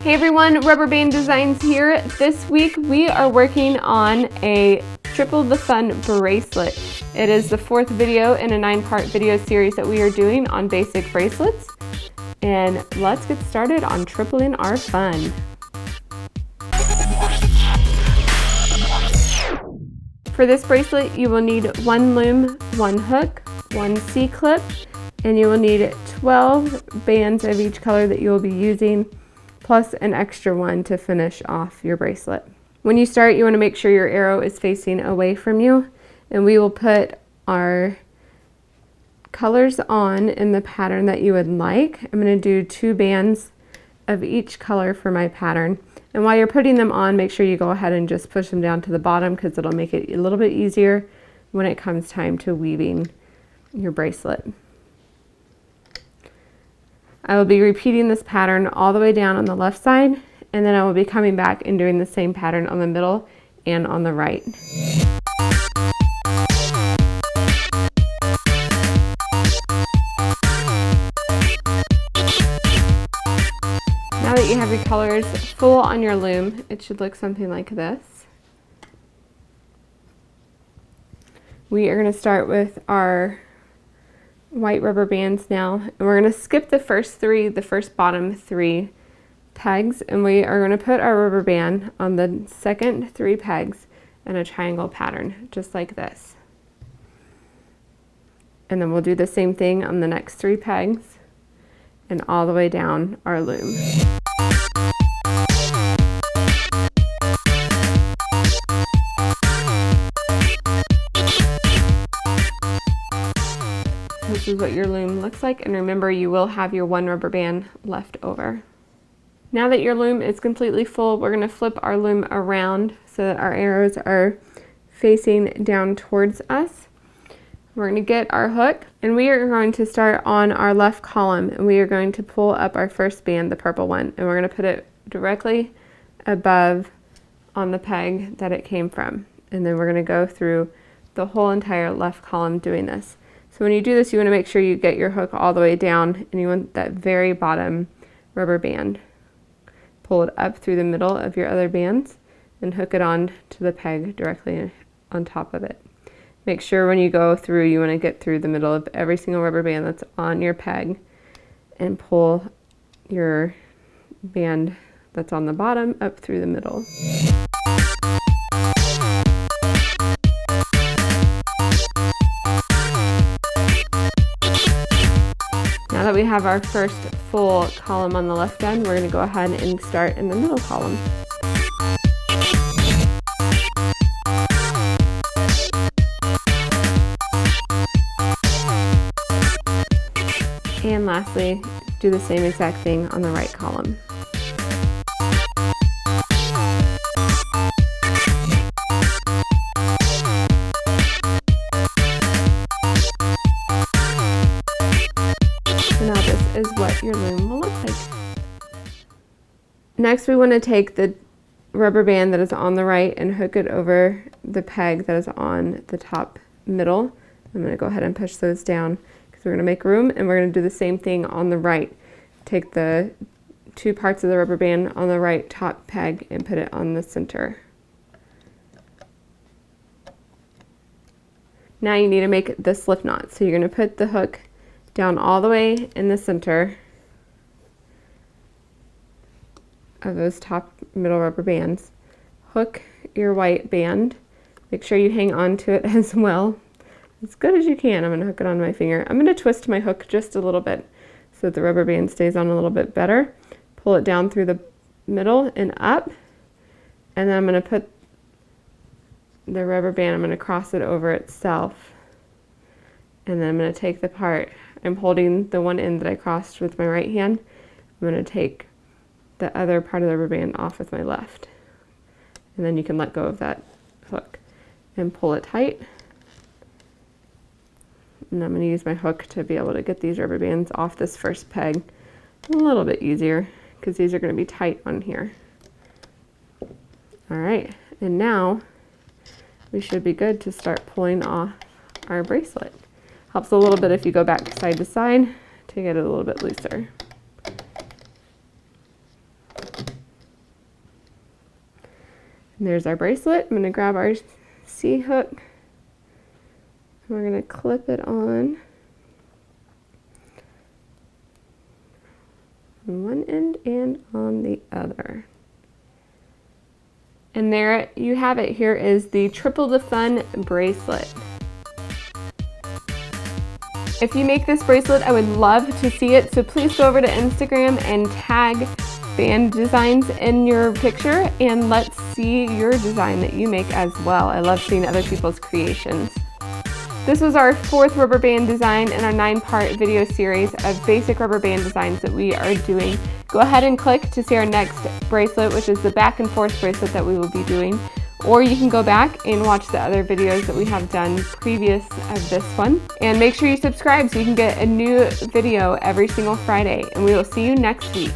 Hey everyone, Rubber Band Designs here. This week we are working on a Triple the Fun bracelet. It is the 4th video in a 9-part video series that we are doing on basic bracelets. And let's get started on tripling our fun. For this bracelet, you will need 1 loom, 1 hook, 1 C-clip, and you will need 12 bands of each color that you will be using, plus an extra one to finish off your bracelet. When you start, you want to make sure your arrow is facing away from you, and we will put our colors on in the pattern that you would like. I'm going to do 2 bands of each color for my pattern. And while you're putting them on, make sure you go ahead and just push them down to the bottom because it'll make it a little bit easier when it comes time to weaving your bracelet. I will be repeating this pattern all the way down on the left side, and then I will be coming back and doing the same pattern on the middle and on the right. Now that you have your colors full on your loom, it should look something like this. We are going to start with our white rubber bands now, and we're going to skip the first bottom 3 pegs, and we are going to put our rubber band on the second 3 pegs in a triangle pattern, just like this. And then we'll do the same thing on the next 3 pegs and all the way down our loom. This is what your loom looks like, and remember, you will have your 1 rubber band left over. Now that your loom is completely full, we're going to flip our loom around so that our arrows are facing down towards us. We're going to get our hook, and we are going to start on our left column, and we are going to pull up our first band, the purple one, and we're going to put it directly above on the peg that it came from. And then we're going to go through the whole entire left column doing this. So when you do this, you want to make sure you get your hook all the way down, and you want that very bottom rubber band. Pull it up through the middle of your other bands and hook it on to the peg directly on top of it. Make sure when you go through, you want to get through the middle of every single rubber band that's on your peg and pull your band that's on the bottom up through the middle. Now that we have our first full column on the left end, we're going to go ahead and start in the middle column. And lastly, do the same exact thing on the right column. So now this is what your loom will look like. Next, we want to take the rubber band that is on the right and hook it over the peg that is on the top middle. I'm going to go ahead and push those down because we're going to make room, and we're going to do the same thing on the right. Take the 2 parts of the rubber band on the right top peg and put it on the center. Now you need to make the slip knot. So you're going to put the hook down all the way in the center of those top middle rubber bands. Hook your white band. Make sure you hang on to it as well, as good as you can. I'm going to hook it on my finger. I'm going to twist my hook just a little bit so that the rubber band stays on a little bit better. Pull it down through the middle and up, and then I'm going to put the rubber band, I'm going to cross it over itself, and then I'm going to take the part. I'm holding the one end that I crossed with my right hand. I'm going to take the other part of the rubber band off with my left, and then you can let go of that hook and pull it tight. And I'm going to use my hook to be able to get these rubber bands off this first peg a little bit easier because these are going to be tight on here. All right, and now we should be good to start pulling off our bracelet. Helps a little bit if you go back side to side to get it a little bit looser. And there's our bracelet. I'm gonna grab our C-hook. We're gonna clip it on one end and on the other. And there you have it. Here is the Triple the Fun bracelet. If you make this bracelet, I would love to see it, so please go over to Instagram and tag band designs in your picture and let's see your design that you make as well. I love seeing other people's creations. This was our 4th rubber band design in our 9-part video series of basic rubber band designs that we are doing. Go ahead and click to see our next bracelet, which is the back and forth bracelet that we will be doing. Or you can go back and watch the other videos that we have done previous of this one. And make sure you subscribe so you can get a new video every single Friday. And we will see you next week.